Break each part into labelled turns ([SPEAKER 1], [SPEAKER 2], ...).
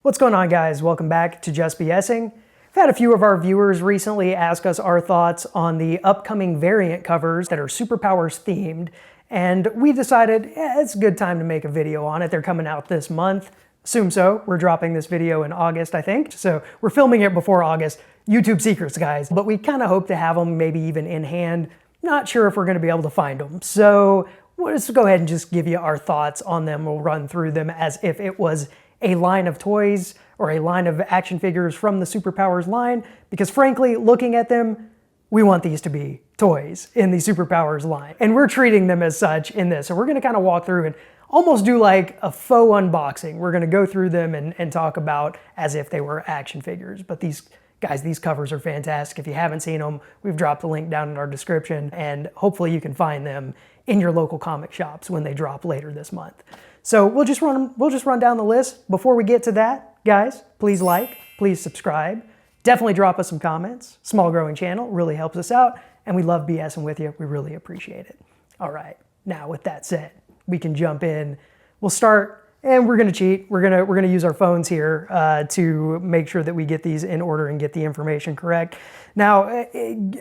[SPEAKER 1] What's going on, guys? Welcome back to Just BSing. We've had a few of our viewers recently ask us our thoughts on the upcoming variant covers that are superpowers themed, and we decided it's a good time to make a video on it. They're coming out this month. Assume so. We're dropping this video in August, I think. So we're filming it before August. YouTube secrets, guys. But we kind of hope to have them maybe even in hand. Not sure if we're going to be able to find them. So let's go ahead and just give you our thoughts on them. We'll run through them as if it was a line of toys or a line of action figures from the Superpowers line, because frankly, looking at them, we want these to be toys in the Superpowers line. And we're treating them as such in this. So we're gonna kind of walk through and almost do like a faux unboxing. We're gonna go through them and talk about as if they were action figures. But these guys, these covers are fantastic. If you haven't seen them, we've dropped the link down in our description, and hopefully you can find them in your local comic shops when they drop later this month. So we'll just run down the list. Before we get to that, guys, please like, please subscribe. Definitely drop us some comments. Small growing channel, really helps us out, and we love BSing with you. We really appreciate it. All right, now with that said, we can jump in. We'll start, and we're gonna cheat. We're gonna use our phones here to make sure that we get these in order and get the information correct. Now,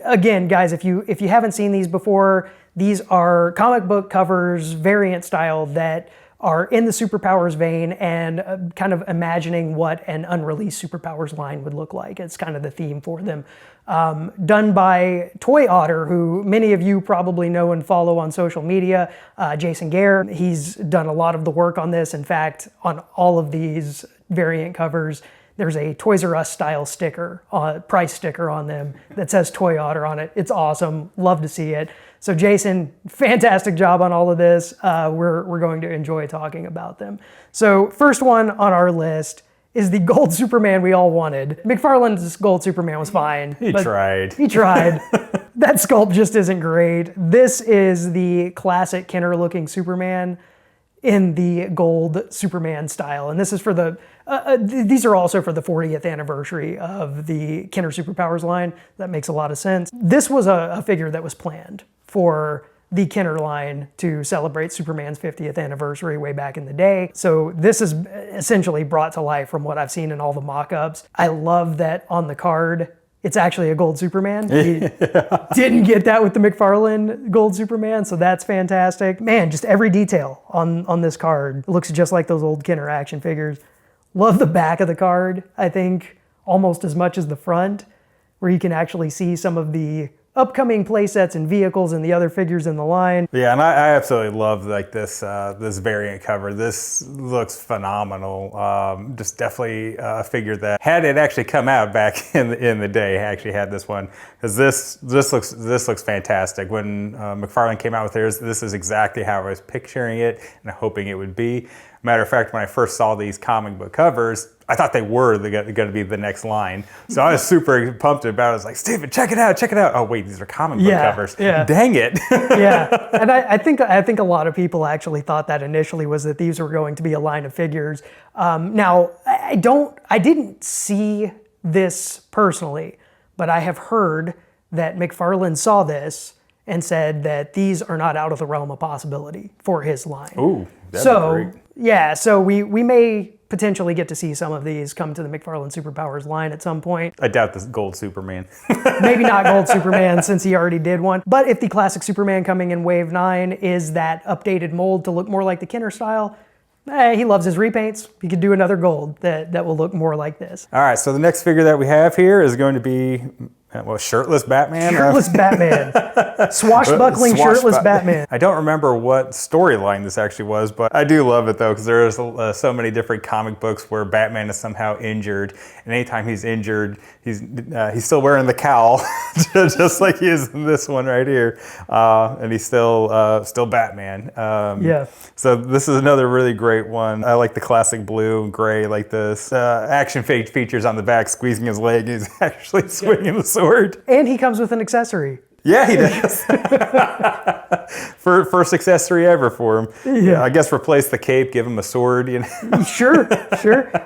[SPEAKER 1] again, guys, if you haven't seen these before, these are comic book covers, variant style, that are in the Superpowers vein and kind of imagining what an unreleased Superpowers line would look like. It's kind of the theme for them. Done by Toy Otter, who many of you probably know and follow on social media. Jason Gare, he's done a lot of the work on this. In fact, on all of these variant covers, there's a Toys R Us style sticker, price sticker on them that says Toy Otter on it. It's awesome, love to see it. So Jason, fantastic job on all of this. We're going to enjoy talking about them. So first one on our list is the gold Superman we all wanted. McFarlane's gold Superman was fine.
[SPEAKER 2] He tried.
[SPEAKER 1] He tried. That sculpt just isn't great. This is the classic Kenner looking Superman in the gold Superman style. And this is for the, these are also for the 40th anniversary of the Kenner Superpowers line. That makes a lot of sense. This was a figure that was planned for the Kenner line to celebrate Superman's 50th anniversary way back in the day. So this is essentially brought to life from what I've seen in all the mock-ups. I love that on the card, it's actually a gold Superman. He didn't get that with the McFarlane gold Superman, so that's fantastic. Man, just every detail on this card looks just like those old Kenner action figures. Love the back of the card, I think, almost as much as the front, where you can actually see some of the upcoming playsets and vehicles and the other figures in the line.
[SPEAKER 2] Yeah, and I absolutely love like this this variant cover. This looks phenomenal. Just definitely a figure that, had it actually come out back in the day, I actually had this one, because this looks fantastic. When McFarlane came out with theirs, this is exactly how I was picturing it and hoping it would be. Matter of fact, when I first saw these comic book covers, I thought they were going to be the next line. So I was super pumped about it. I was like, Steven, check it out, check it out. Oh wait, these are comic book covers. Yeah. Dang it.
[SPEAKER 1] Yeah, and I think a lot of people actually thought that initially was that these were going to be a line of figures. Now, I didn't see this personally, but I have heard that McFarlane saw this and said that these are not out of the realm of possibility for his line.
[SPEAKER 2] Ooh, that'd be great.
[SPEAKER 1] Yeah, so we may potentially get to see some of these come to the McFarlane Superpowers line at some point.
[SPEAKER 2] I doubt this gold Superman.
[SPEAKER 1] Maybe not gold Superman since he already did one. But if the classic Superman coming in Wave 9 is that updated mold to look more like the Kenner style, he loves his repaints. He could do another gold that will look more like this.
[SPEAKER 2] All right, so the next figure that we have here is going to be, well, shirtless Batman.
[SPEAKER 1] Shirtless Batman. Swashbuckling shirtless Batman.
[SPEAKER 2] I don't remember what storyline this actually was, but I do love it though, because there's so many different comic books where Batman is somehow injured, and anytime he's injured, he's still wearing the cowl, just like he is in this one right here, and he's still Batman.
[SPEAKER 1] Yeah.
[SPEAKER 2] So this is another really great one. I like the classic blue and gray like this. Action features on the back, squeezing his leg. He's actually swinging the sword.
[SPEAKER 1] And he comes with an accessory.
[SPEAKER 2] Yeah, he does. First accessory ever for him. Yeah. I guess replace the cape, give him a sword. You know?
[SPEAKER 1] Sure.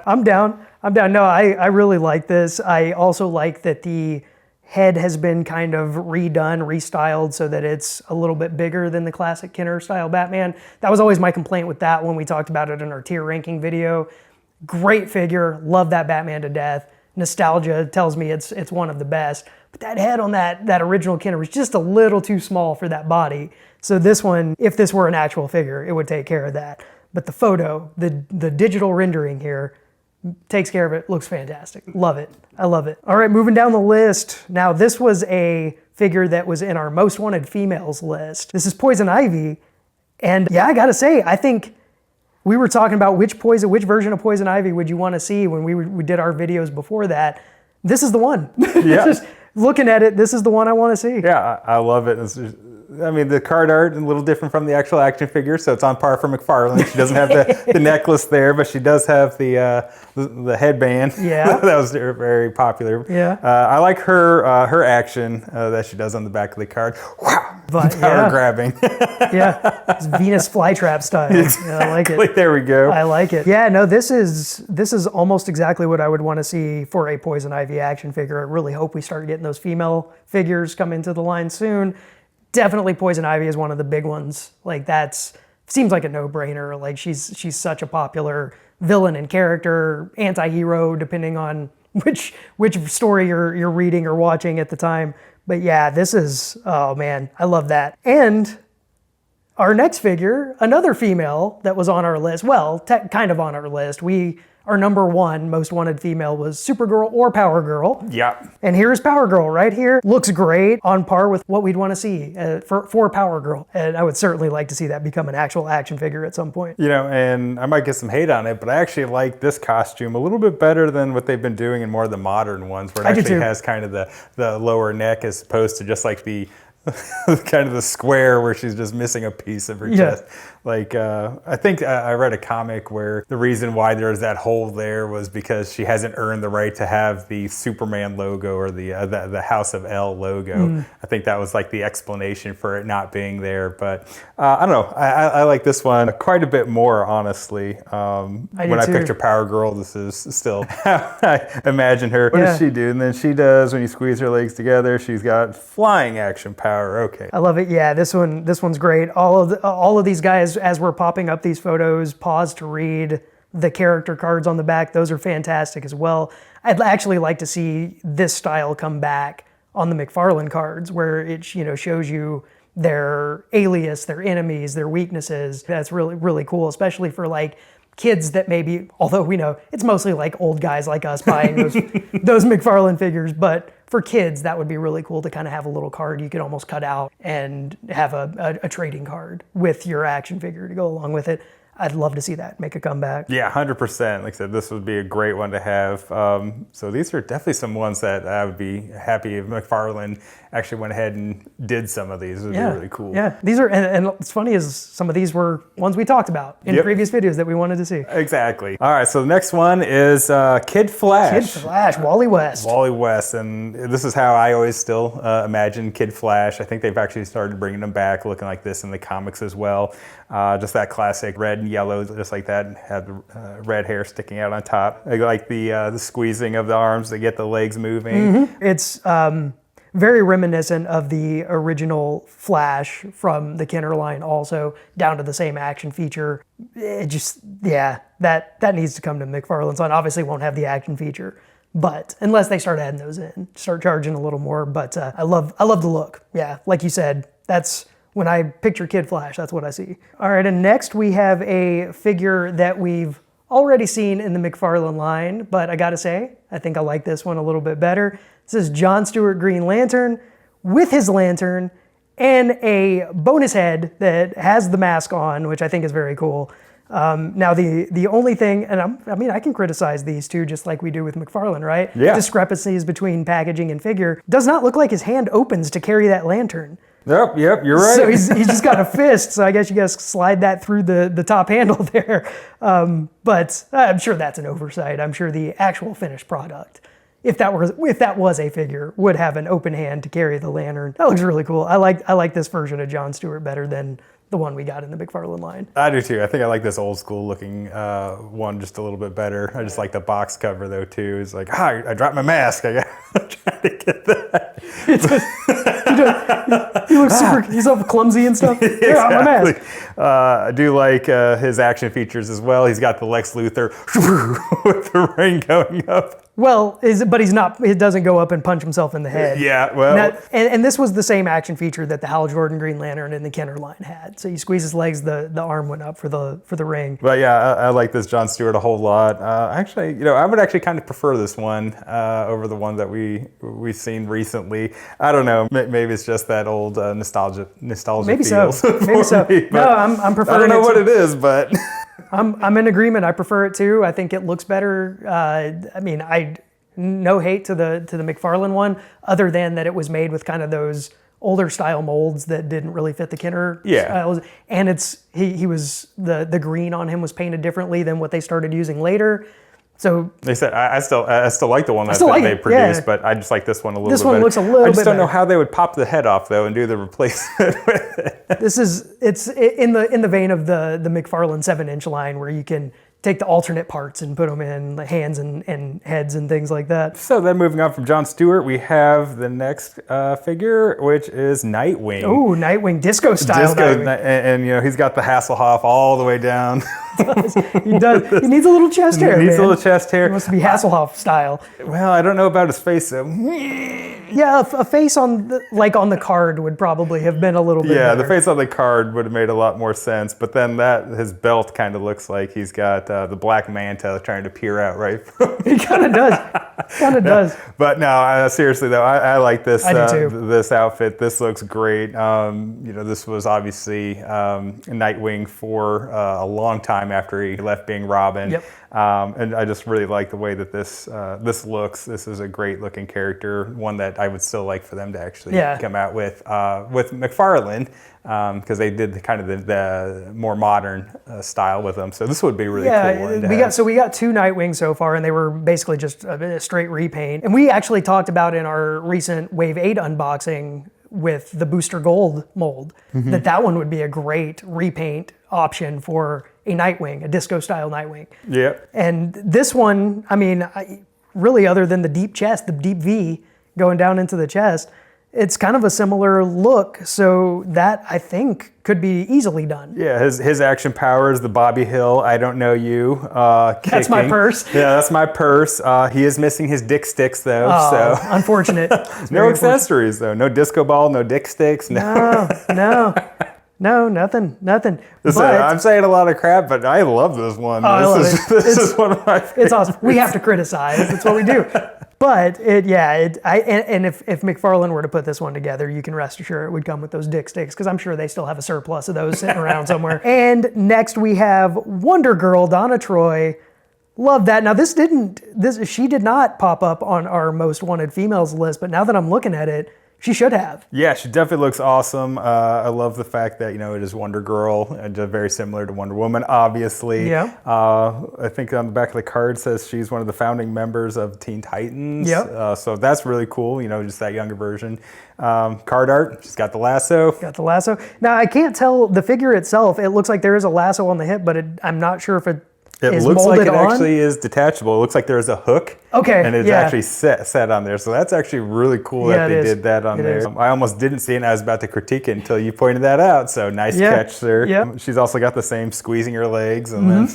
[SPEAKER 1] I'm down. No, I really like this. I also like that the head has been kind of redone, restyled so that it's a little bit bigger than the classic Kenner style Batman. That was always my complaint with that when we talked about it in our tier ranking video. Great figure. Love that Batman to death. Nostalgia tells me it's one of the best. But that head on that original Kenner was just a little too small for that body. So this one, if this were an actual figure, it would take care of that. But the photo, the digital rendering here, takes care of it. Looks fantastic. Love it. I love it. All right, moving down the list. Now, this was a figure that was in our most wanted females list. This is Poison Ivy. And yeah, I gotta say, I think we were talking about which version of Poison Ivy would you want to see when we did our videos before that. This is the one.
[SPEAKER 2] Yeah.
[SPEAKER 1] Just looking at it, this is the one I want to see.
[SPEAKER 2] Yeah, I love it. I mean, the card art is a little different from the actual action figure, so it's on par for McFarlane. She doesn't have the necklace there, but she does have the headband.
[SPEAKER 1] Yeah.
[SPEAKER 2] That was very popular.
[SPEAKER 1] Yeah.
[SPEAKER 2] I like her action that she does on the back of the card. Wow.
[SPEAKER 1] But,
[SPEAKER 2] Power
[SPEAKER 1] yeah.
[SPEAKER 2] grabbing.
[SPEAKER 1] Yeah, it's Venus flytrap style. Yeah, I like it.
[SPEAKER 2] There we go.
[SPEAKER 1] I like it. Yeah, no, this is almost exactly what I would want to see for a Poison Ivy action figure. I really hope we start getting those female figures come into the line soon. Definitely Poison Ivy is one of the big ones. Like seems like a no-brainer. Like she's such a popular villain and character, anti-hero, depending on which story you're reading or watching at the time. But yeah, this is, oh man, I love that. And our next figure, another female that was on our list, well, kind of on our list. Our number one most wanted female was Supergirl or Power Girl.
[SPEAKER 2] Yeah.
[SPEAKER 1] And here's Power Girl right here. Looks great, on par with what we'd want to see for Power Girl. And I would certainly like to see that become an actual action figure at some point.
[SPEAKER 2] You know, and I might get some hate on it, but I actually like this costume a little bit better than what they've been doing in more of the modern ones, where it actually has kind of the lower neck as opposed to just like the kind of the square where she's just missing a piece of her chest. Like, I think I read a comic where the reason why there's that hole there was because she hasn't earned the right to have the Superman logo or the House of L logo. I think that was like the explanation for it not being there. But I don't know. I like this one quite a bit more, honestly. When I picture Power Girl, this is still how I imagine her. What does she do? And then she does, when you squeeze her legs together, she's got flying action power. Okay.
[SPEAKER 1] I love it. Yeah, this one's great. All of these guys, as we're popping up these photos, pause to read the character cards on the back. Those are fantastic as well. I'd actually like to see this style come back on the McFarlane cards, where it shows you their alias, their enemies, their weaknesses. That's really, really cool, especially for like kids that maybe, although we know it's mostly like old guys like us buying those McFarlane figures, but for kids, that would be really cool to kind of have a little card you could almost cut out and have a trading card with your action figure to go along with it. I'd love to see that make a comeback.
[SPEAKER 2] Yeah, 100%. Like I said, this would be a great one to have. So these are definitely some ones that I would be happy if McFarlane actually went ahead and did some of these. It would be really cool.
[SPEAKER 1] Yeah, these are, and what's funny is some of these were ones we talked about in previous videos that we wanted to see.
[SPEAKER 2] Exactly. All right, so the next one is Kid Flash.
[SPEAKER 1] Kid Flash, Wally West.
[SPEAKER 2] Wally West, and this is how I always still imagine Kid Flash. I think they've actually started bringing them back looking like this in the comics as well. Just that classic red and yellow, just like that, and have the red hair sticking out on top. I like the squeezing of the arms to get the legs moving.
[SPEAKER 1] It's very reminiscent of the original Flash from the Kenner line also, down to the same action feature. It just, yeah, that needs to come to McFarlane's line. Obviously won't have the action feature, but unless they start adding those in, start charging a little more. But I love the look. Yeah, like you said, that's when I picture Kid Flash, that's what I see. All right, and next we have a figure that we've already seen in the McFarlane line, but I gotta say, I think I like this one a little bit better. This is John Stewart Green Lantern with his lantern and a bonus head that has the mask on, which I think is very cool. Now the only thing, and I can criticize these two just like we do with McFarlane, right?
[SPEAKER 2] Yeah.
[SPEAKER 1] Discrepancies between packaging and figure. Does not look like his hand opens to carry that lantern.
[SPEAKER 2] Yep, you're right.
[SPEAKER 1] So he's just got a fist, so I guess you guys slide that through the top handle there. But I'm sure that's an oversight. I'm sure the actual finished product, if that was a figure, would have an open hand to carry the lantern. That looks really cool. I like this version of John Stewart better than the one we got in the McFarlane line.
[SPEAKER 2] I do too. I think I like this old school looking one just a little bit better. I just like the box cover though too. It's like, I dropped my mask. I'm trying to get that.
[SPEAKER 1] He He looks super. He's all clumsy and stuff. Yeah, my mask.
[SPEAKER 2] I do like his action features as well. He's got the Lex Luthor with the ring going up.
[SPEAKER 1] Well, but he's not. He doesn't go up and punch himself in the head.
[SPEAKER 2] Yeah, well,
[SPEAKER 1] and this was the same action feature that the Hal Jordan Green Lantern and the Kenner line had. So you squeeze his legs, the arm went up for the ring.
[SPEAKER 2] but yeah, I like this John Stewart a whole lot. Actually, I would actually kind of prefer this one over the one that we've seen recently. I don't know. Maybe it's just that old nostalgia
[SPEAKER 1] Maybe so.
[SPEAKER 2] feels
[SPEAKER 1] Maybe
[SPEAKER 2] for
[SPEAKER 1] so.
[SPEAKER 2] me,
[SPEAKER 1] No,
[SPEAKER 2] but
[SPEAKER 1] I'm preferring.
[SPEAKER 2] I don't know
[SPEAKER 1] it
[SPEAKER 2] what
[SPEAKER 1] too.
[SPEAKER 2] it is, but
[SPEAKER 1] I'm in agreement. I prefer it too. I think it looks better. I mean, no hate to the McFarlane one, other than that it was made with kind of those older style molds that didn't really fit the Kenner styles. And he was the green on him was painted differently than what they started using later. So
[SPEAKER 2] they said I still like the one that
[SPEAKER 1] like
[SPEAKER 2] they
[SPEAKER 1] it,
[SPEAKER 2] produced,
[SPEAKER 1] yeah.
[SPEAKER 2] but I just like this one a little
[SPEAKER 1] This
[SPEAKER 2] bit
[SPEAKER 1] one
[SPEAKER 2] better.
[SPEAKER 1] looks a little
[SPEAKER 2] I just
[SPEAKER 1] bit
[SPEAKER 2] don't know
[SPEAKER 1] better.
[SPEAKER 2] how they would pop the head off though and do the replacement with it.
[SPEAKER 1] it's in the vein of the McFarlane 7-inch line where you can take the alternate parts and put them in the hands and heads and things like that.
[SPEAKER 2] So then moving on from John Stewart, we have the next figure, which is Nightwing.
[SPEAKER 1] Ooh, Nightwing disco style. Nightwing.
[SPEAKER 2] And he's got the Hasselhoff all the way down.
[SPEAKER 1] He does. He needs a little chest hair.
[SPEAKER 2] He needs
[SPEAKER 1] man.
[SPEAKER 2] a little chest hair.
[SPEAKER 1] He wants to be Hasselhoff style.
[SPEAKER 2] Well, I don't know about his face though.
[SPEAKER 1] Yeah, a face on the card would probably have been a little bit
[SPEAKER 2] Yeah,
[SPEAKER 1] better.
[SPEAKER 2] the face on the card would have made a lot more sense. But then his belt kind of looks like he's got the Black Manta trying to peer out right from
[SPEAKER 1] He kind of does. Kind of does.
[SPEAKER 2] But no, seriously though, I like this.
[SPEAKER 1] I do too.
[SPEAKER 2] This outfit. This looks great. This was obviously Nightwing for a long time after he left being Robin.
[SPEAKER 1] Yep.
[SPEAKER 2] And I just really like the way that this looks. This is a great looking character, one that I would still like for them to actually come out with McFarlane, because they did the more modern style with them. So this would be a really cool one.
[SPEAKER 1] We got 2 Nightwings so far, and they were basically just a straight repaint. And we actually talked about in our recent Wave 8 unboxing with the Booster Gold mold that one would be a great repaint option for a Nightwing, a disco style Nightwing.
[SPEAKER 2] Yeah.
[SPEAKER 1] And this one, I mean, really other than the deep chest, the deep V going down into the chest, it's kind of a similar look. So that I think could be easily done.
[SPEAKER 2] Yeah, his action power is the Bobby Hill, I don't know you.
[SPEAKER 1] That's my
[SPEAKER 2] kicking.
[SPEAKER 1] purse.
[SPEAKER 2] Yeah, that's my purse. He is missing his dick sticks though.
[SPEAKER 1] Oh,
[SPEAKER 2] so
[SPEAKER 1] unfortunate.
[SPEAKER 2] no accessories though. No disco ball, no dick sticks.
[SPEAKER 1] No, nothing.
[SPEAKER 2] Listen,
[SPEAKER 1] But
[SPEAKER 2] I'm saying a lot of crap, but I love this one.
[SPEAKER 1] I love it.
[SPEAKER 2] This is one of my favorites.
[SPEAKER 1] it's awesome. We have to criticize. That's what we do. But if McFarlane were to put this one together, you can rest assured it would come with those dick sticks, because I'm sure they still have a surplus of those sitting around somewhere. And next we have Wonder Girl, Donna Troy. Love that. Now she did not pop up on our most wanted females list, but now that I'm looking at it, she should have.
[SPEAKER 2] Yeah, she definitely looks awesome. I love the fact that, it is Wonder Girl, and very similar to Wonder Woman, obviously.
[SPEAKER 1] Yeah.
[SPEAKER 2] I think on the back of the card says she's one of the founding members of Teen Titans.
[SPEAKER 1] Yep.
[SPEAKER 2] So that's really cool, just that younger version. Card art, she's got the lasso.
[SPEAKER 1] Got the lasso. Now, I can't tell the figure itself. It looks like there is a lasso on the hip, but I'm not sure if it is
[SPEAKER 2] looks
[SPEAKER 1] molded
[SPEAKER 2] like it
[SPEAKER 1] on.
[SPEAKER 2] actually is detachable. It looks like there's a hook.
[SPEAKER 1] Okay,
[SPEAKER 2] And it's
[SPEAKER 1] yeah.
[SPEAKER 2] actually set on there. So that's actually really cool that
[SPEAKER 1] it
[SPEAKER 2] they
[SPEAKER 1] is.
[SPEAKER 2] did that on
[SPEAKER 1] It
[SPEAKER 2] there.
[SPEAKER 1] is.
[SPEAKER 2] I almost didn't see it, and I was about to critique it until you pointed that out. So nice catch, sir.
[SPEAKER 1] Yep.
[SPEAKER 2] She's also got the same squeezing her legs and then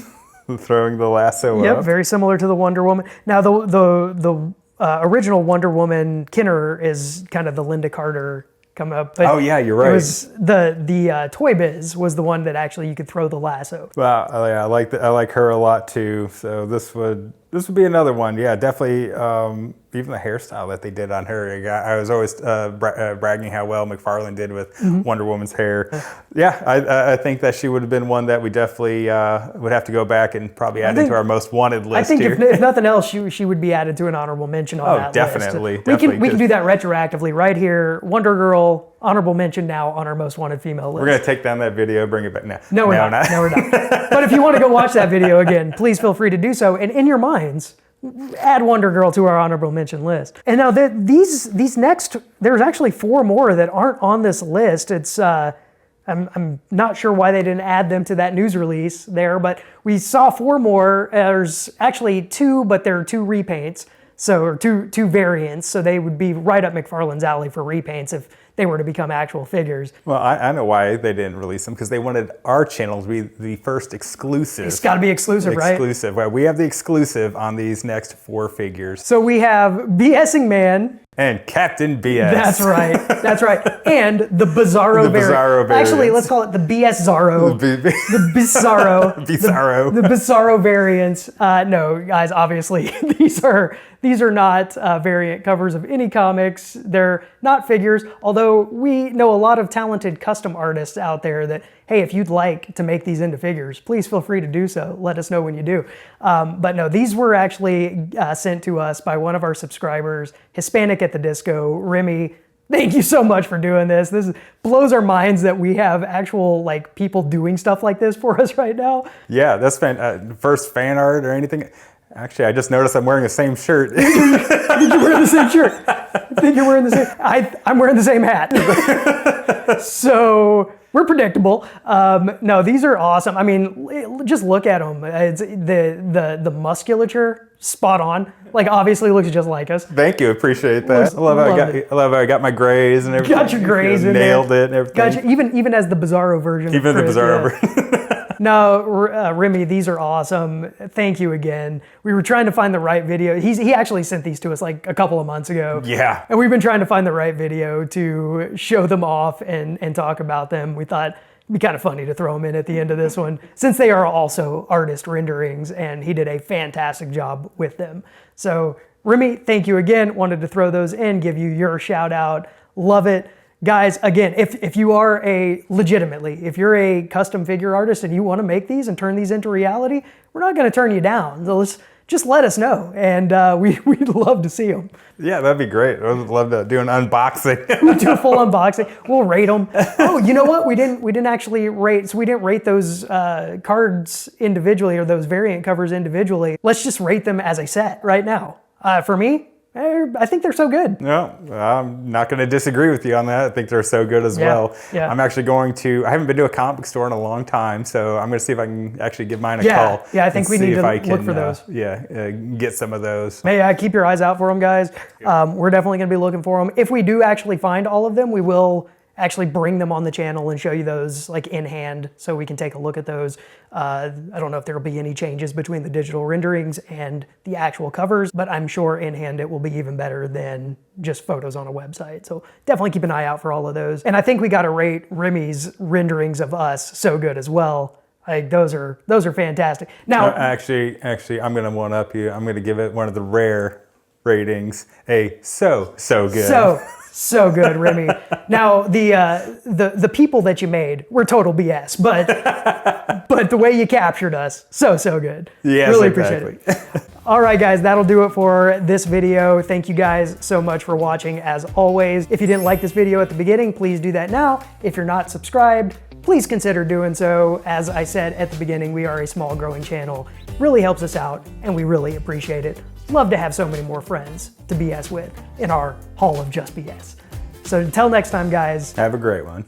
[SPEAKER 2] throwing the lasso
[SPEAKER 1] Yep,
[SPEAKER 2] up.
[SPEAKER 1] very similar to the Wonder Woman. Now, the original Wonder Woman Kenner is kind of the Linda Carter come up. But
[SPEAKER 2] Oh, yeah, you're right.
[SPEAKER 1] It was the Toy Biz was the one that actually you could throw the lasso.
[SPEAKER 2] Wow, yeah, I like her a lot too. So this would be another one. Yeah, definitely. Even the hairstyle that they did on her, I was always bragging how well McFarlane did with Wonder Woman's hair. Yeah, I think that she would have been one that we definitely would have to go back and probably add into our most wanted list
[SPEAKER 1] I think
[SPEAKER 2] here.
[SPEAKER 1] if nothing else, she would be added to an honorable mention on that
[SPEAKER 2] definitely,
[SPEAKER 1] list.
[SPEAKER 2] definitely.
[SPEAKER 1] We can do that retroactively right here. Wonder Girl, honorable mention now on our most wanted female list.
[SPEAKER 2] We're gonna take down that video, bring it back.
[SPEAKER 1] No, we're not. No, we're not. But if you want to go watch that video again, please feel free to do so. And in your minds, add Wonder Girl to our honorable mention list. And now these next, there's actually 4 more that aren't on this list. It's I'm not sure why they didn't add them to that news release there, but we saw 4 more. There's actually 2, but they're 2 repaints. So, or two variants. So they would be right up McFarlane's alley for repaints if they were to become actual figures.
[SPEAKER 2] Well, I know why they didn't release them, because they wanted our channel to be the first exclusive.
[SPEAKER 1] It's got to be exclusive, right?
[SPEAKER 2] Exclusive. Well, we have the exclusive on these next 4 figures.
[SPEAKER 1] So we have BSing Man.
[SPEAKER 2] And Captain BS.
[SPEAKER 1] That's right. That's right. And the Bizarro variant.
[SPEAKER 2] Bizarro variant.
[SPEAKER 1] Actually, let's call it the BS Zarro. The Bizarro.
[SPEAKER 2] Bizarro.
[SPEAKER 1] The Bizarro variants. No, guys, obviously, these are not variant covers of any comics. They're not figures, although we know a lot of talented custom artists out there that, hey, if you'd like to make these into figures, please feel free to do so. Let us know when you do. But no, these were actually sent to us by one of our subscribers, Hispanic at the Disco, Remy. Thank you so much for doing this. This blows our minds that we have actual like people doing stuff like this for us right now.
[SPEAKER 2] Yeah, that's first fan art or anything. Actually, I just noticed I'm wearing the same shirt.
[SPEAKER 1] I think you're wearing the same shirt. I think you're wearing the same. I'm wearing the same hat. So we're predictable. No, these are awesome. I mean, just look at them. It's the musculature, spot on. Like, obviously looks just like us.
[SPEAKER 2] Thank you, appreciate that. I love how I got my grays and everything.
[SPEAKER 1] Got your grays in there.
[SPEAKER 2] Nailed it and everything.
[SPEAKER 1] Got you, even as the Bizarro version.
[SPEAKER 2] Even the Bizarro version.
[SPEAKER 1] No, Remy, these are awesome. Thank you again. We were trying to find the right video. He actually sent these to us like a couple of months ago.
[SPEAKER 2] Yeah.
[SPEAKER 1] And we've been trying to find the right video to show them off and talk about them. We thought it'd be kind of funny to throw them in at the end of this one, since they are also artist renderings, and he did a fantastic job with them. So Remy, thank you again. Wanted to throw those in, give you your shout out. Love it. Guys, again, if you are if you're a custom figure artist and you want to make these and turn these into reality, we're not going to turn you down. So just let us know, and we'd love to see them.
[SPEAKER 2] Yeah, that'd be great. I would love to do an unboxing.
[SPEAKER 1] We'll do a full unboxing. We'll rate them. Oh, you know what? We didn't actually rate. So we didn't rate those cards individually, or those variant covers individually. Let's just rate them as a set right now. For me, I think they're so good.
[SPEAKER 2] No, I'm not going to disagree with you on that. I think they're so good as well.
[SPEAKER 1] Yeah.
[SPEAKER 2] I'm actually I haven't been to a comic book store in a long time, so I'm going to see if I can actually give mine a call.
[SPEAKER 1] Yeah, I think we need to look for those.
[SPEAKER 2] Get some of those.
[SPEAKER 1] Yeah, keep your eyes out for them, guys. We're definitely going to be looking for them. If we do actually find all of them, we will actually bring them on the channel and show you those like in hand, so we can take a look at those. I don't know if there'll be any changes between the digital renderings and the actual covers, but I'm sure in hand it will be even better than just photos on a website. So definitely keep an eye out for all of those. And I think we got to rate Remy's renderings of us so good as well. Like those are fantastic. Now,
[SPEAKER 2] actually, I'm going to one up you. I'm going to give it one of the rare ratings. So good.
[SPEAKER 1] So good, Remy. Now the people that you made were total BS, but the way you captured us, so good.
[SPEAKER 2] Yes,
[SPEAKER 1] really
[SPEAKER 2] exactly.
[SPEAKER 1] appreciate it. All right, guys, that'll do it for this video. Thank you guys so much for watching, as always. If you didn't like this video at the beginning, please do that now. If you're not subscribed, please consider doing so. As I said at the beginning, we are a small growing channel. Really helps us out, and we really appreciate it. Love to have so many more friends to BS with in our Hall of Just BS. So until next time, guys.
[SPEAKER 2] Have a great one.